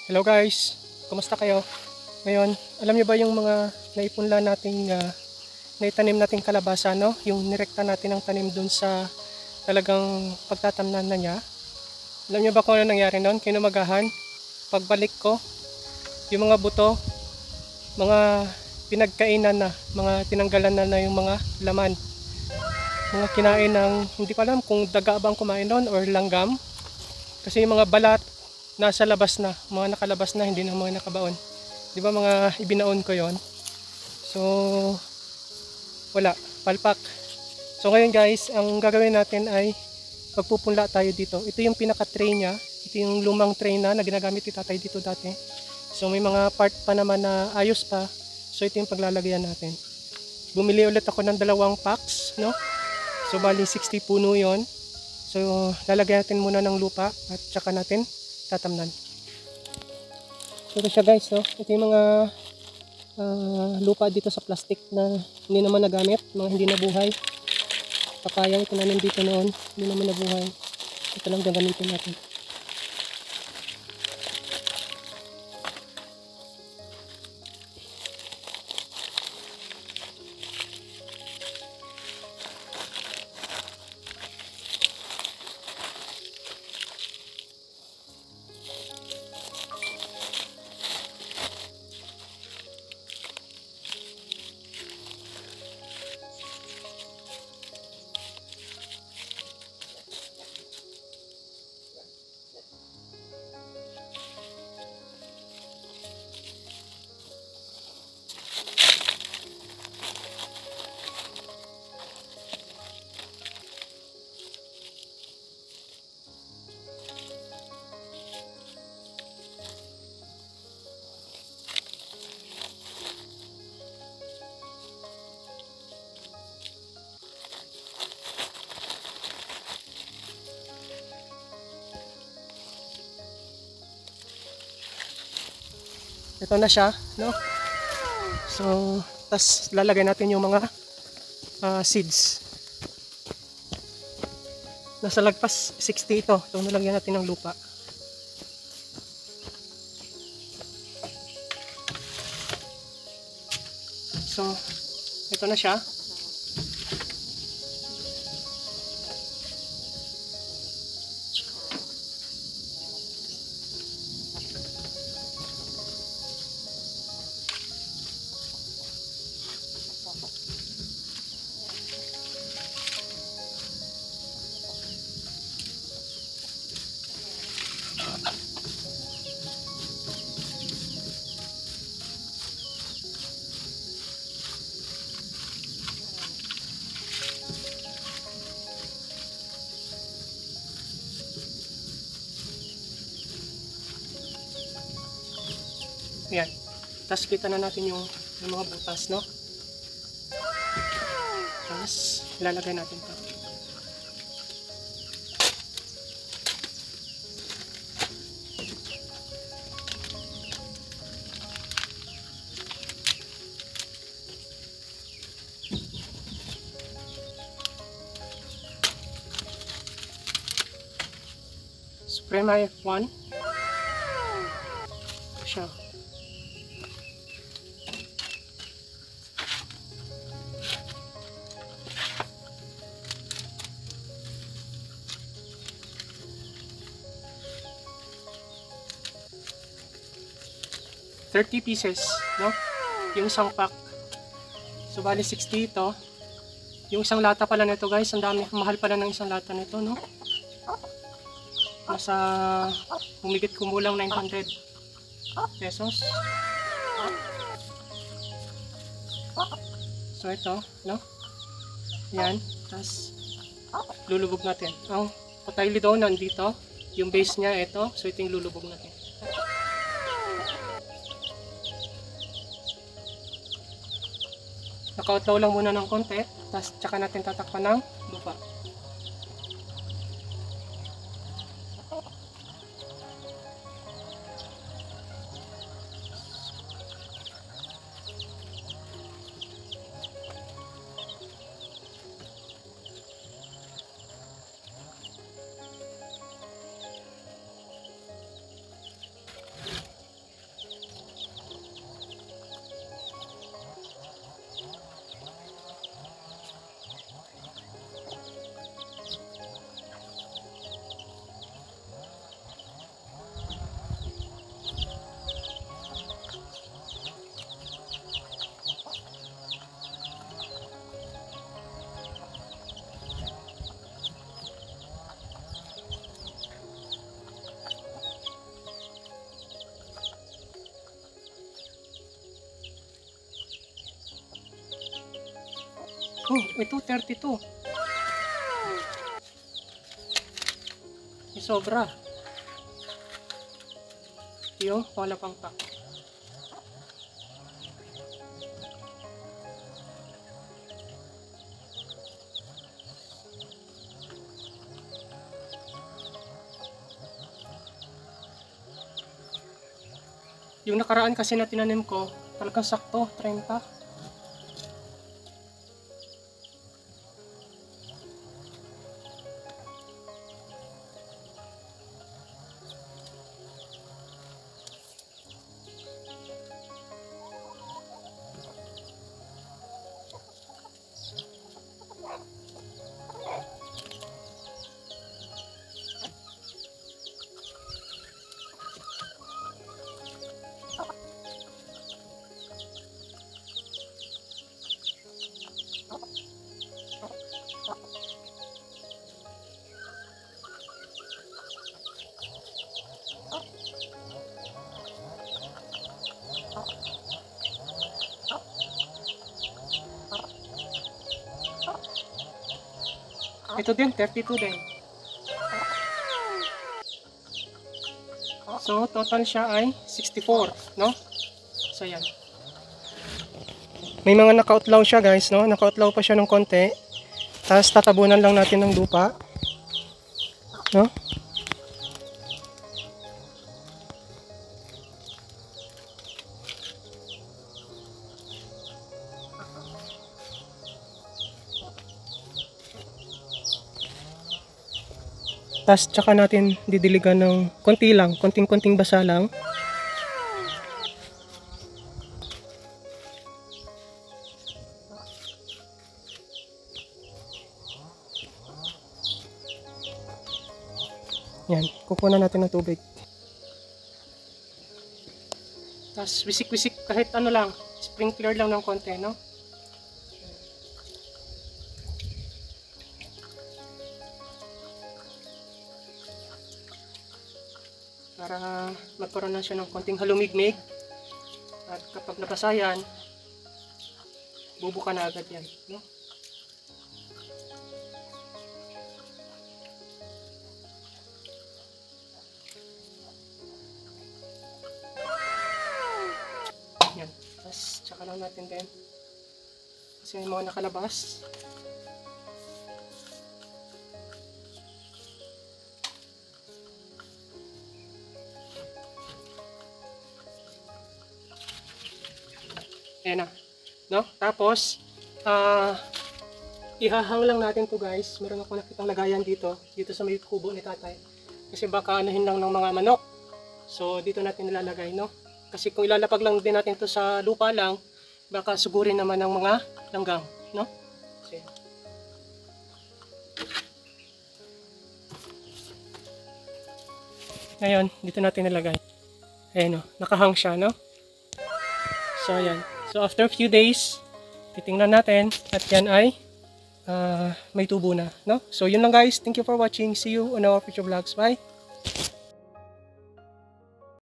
Hello guys, kumusta kayo? Ngayon, alam niyo ba yung mga naipunla nating naitanim nating kalabasa, no? Yung nirekta natin ang tanim dun sa talagang pagtatamnan na niya. Alam niyo ba kung ano nangyari noon? Kinumagahan, pagbalik ko, yung mga buto, mga pinagkainan na, mga tinanggalan na yung mga laman. Mga kinain ng, hindi ko alam kung daga bang kumain noon or langgam. Kasi yung mga balat, nasa labas na, mga nakalabas na, hindi na mga nakabaon. Di ba mga ibinaon ko yon? So, wala, palpak. So ngayon guys, ang gagawin natin ay magpupunla tayo dito. Ito yung pinaka-tray niya. Ito yung lumang tray na ginagamit ni tatay dito dati. So may mga part pa naman na ayos pa. So ito yung paglalagyan natin. Bumili ulit ako ng 2 packs, no? So bali 60 puno yon. So lalagyan natin muna ng lupa at saka natin tatamnan. So ito siya guys, no? Ito yung mga lupa dito sa plastic na hindi naman nagamit, mga hindi nabuhay. Papaya tinanim dito noon, hindi naman nabuhay. Ito lang gagamitin natin. Ito na siya, no? So, tas lalagay natin yung mga seeds. Nasa lagpas 60 ito. Ito nalagyan natin ng lupa. So, ito na siya. Ayan. Tapos kita na natin yung mga butas, no? Tapos ilalagay natin ito. Suprema F1. Siya. $30 pieces, no? Yung isang pack. So bali 60 ito. Yung isang lata pala nito guys, ang dami, mahal pala ng isang lata nito, no? Nasa humigit kumulang 900 pesos. So ito, no? Yan, tapos lulubog natin. Ang patayli daw nandito, yung base niya ito, so ito yung lulubog natin. Naka-outlaw lang muna ng konti, tapos tsaka natin tatakpan ng lupa. Oh, ito 32. May sobra. Yung wala pang pa. Yung nakaraan kasi na tinanim ko, talagang sakto, 30. Ito din, 32 din. So, total siya ay 64, no? So, yan. May mga naka-outlaw siya, guys, no? Naka-outlaw pa siya ng konti. Tapos, tatabunan lang natin ng lupa. No? Tapos tsaka natin didiligan ng konti lang, konting-konting basa lang. Yan, kukunan natin ng tubig. Tapos wisik-wisik kahit ano lang, sprinkler lang ng konti, no? Para magkaroon na siya ng konting halumigmig. At kapag nabasa yan, bubuka na agad yan, no? Yan. Tapos tsaka lang natin din. Kasi may mga nakalabas. Ayan na, no? Tapos, ihahang lang natin to, guys. Meron ako nakitang lagayan dito sa may kubo ni tatay. Kasi baka anuhin lang ng mga manok. So, dito natin nilalagay, no? Kasi kung ilalapag lang din natin to sa lupa lang, baka sugurin naman ng mga langgang, no? So, ngayon, dito natin nilagay. Ayan, no? Nakahang siya, no? So, ayan. So, after a few days, titingnan natin at yan ay may tubo na, no? So, yun lang, guys. Thank you for watching. See you on our future vlogs. Bye!